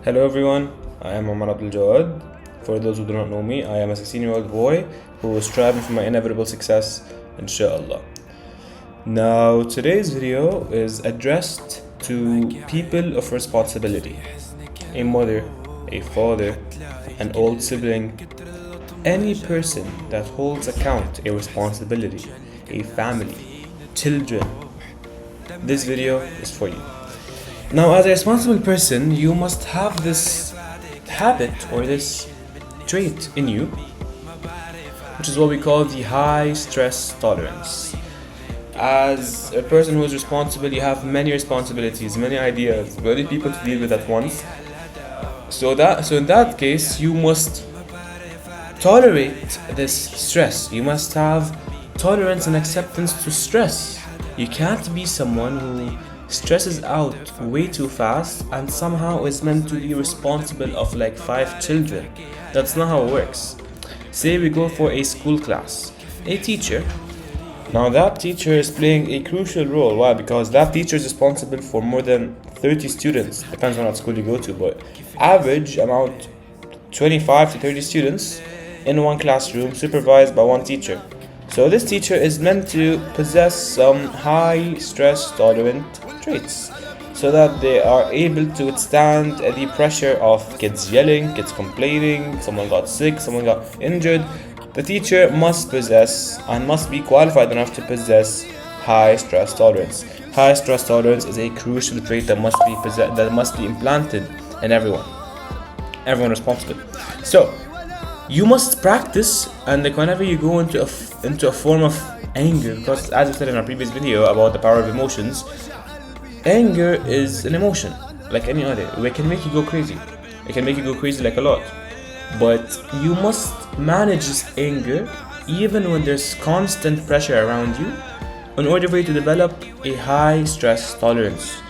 Hello everyone, I am Omar Abdaljawad. For those who do not know me, I am a 16-year-old boy who is striving for my inevitable success, inshallah. Now, today's video is addressed to people of responsibility. A mother, a father, an old sibling, any person that holds account, a responsibility, a family, children. This video is for you. Now, as a responsible person, you must have this habit or this trait in you, which is what we call the high stress tolerance. As a person who is responsible, you have many responsibilities, many ideas, many people to deal with at once. So in that case, you must tolerate this stress. You must have tolerance and acceptance to stress. You can't be someone who stresses out way too fast and somehow is meant to be responsible of like 5 children. That's not how it works. Say we go for a school class, a teacher. Now that teacher is playing a crucial role. Why? Because that teacher is responsible for more than 30 students. Depends on what school you go to, but average amount 25 to 30 students in one classroom supervised by one teacher. So this teacher is meant to possess some high stress tolerant traits so that they are able to withstand the pressure of kids yelling, kids complaining, someone got sick, someone got injured. The teacher must possess and must be qualified enough to possess high stress tolerance. High stress tolerance is a crucial trait that must be implanted in everyone responsible. So you must practice, and like whenever you go into a form of anger, because as I said in our previous video about the power of emotions, anger is an emotion like any other. It can make you go crazy. It can make you go crazy like a lot. But you must manage this anger even when there's constant pressure around you in order for you to develop a high stress tolerance.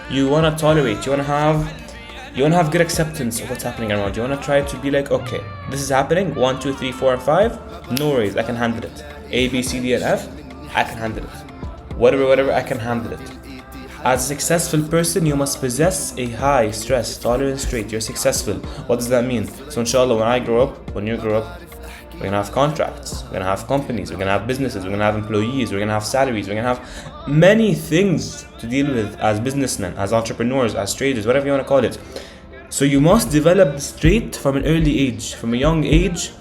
You want to tolerate, you want to have good acceptance of what's happening around you. You want to try to be like, okay, this is happening, 1, 2, 3, 4, and 5, no worries, I can handle it. A, B, C, D, and F, I can handle it. Whatever, I can handle it. As a successful person, you must possess a high stress tolerance trait. You're successful. What does that mean? So inshallah, when you grow up, we're gonna have contracts, we're gonna have companies, we're gonna have businesses, we're gonna have employees, we're gonna have salaries, we're gonna have many things to deal with as businessmen, as entrepreneurs, as traders, whatever you wanna call it. So you must develop this trait from an early age, from a young age.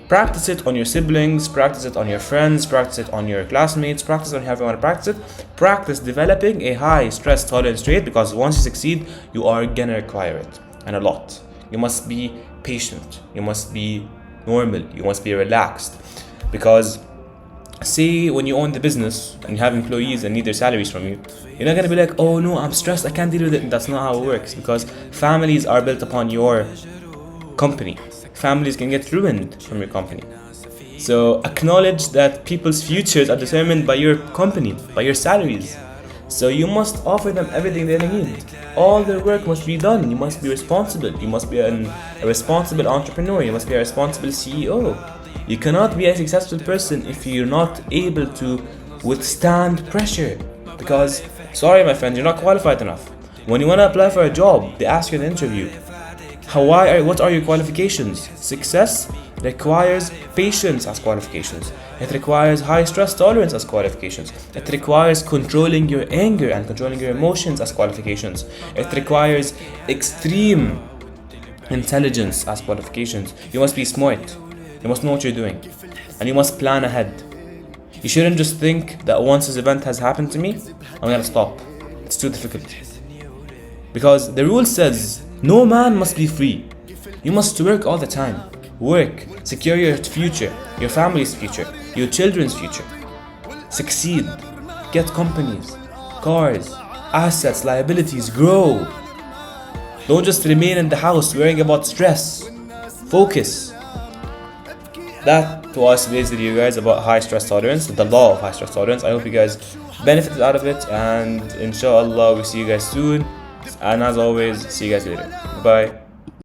Practice it on your siblings, practice it on your friends, practice it on your classmates, practice it on however you want to practice it. Practice developing a high stress tolerance trait, because once you succeed, you are gonna require it, and a lot. You must be patient, you must be normal, you must be relaxed. Because say when you own the business and you have employees and need their salaries from you, you're not gonna be like, oh no, I'm stressed, I can't deal with it. That's not how it works, because families are built upon your company. Families can get ruined from your company. So acknowledge that people's futures are determined by your company, by your salaries. So you must offer them everything they need. All their work must be done. You must be responsible. You must be a responsible entrepreneur. You must be a responsible CEO. You cannot be a successful person if you're not able to withstand pressure. Because, sorry my friend, you're not qualified enough. When you want to apply for a job, they ask you in the interview, what are your qualifications? Success requires patience as qualifications. It requires high stress tolerance as qualifications. It requires controlling your anger and controlling your emotions as qualifications. It requires extreme intelligence as qualifications. You must be smart. You must know what you're doing. And you must plan ahead. You shouldn't just think that once this event has happened to me, I'm gonna stop. It's too difficult. Because the rule says, no man must be free. You must work all the time. Work. Secure your future, your family's future, your children's future. Succeed. Get companies, cars, assets, liabilities. Grow. Don't just remain in the house worrying about stress. Focus. That was today's video, guys, about high stress tolerance, the law of high stress tolerance. I hope you guys benefited out of it, and inshallah we'll see you guys soon. And as always, see you guys later. Bye.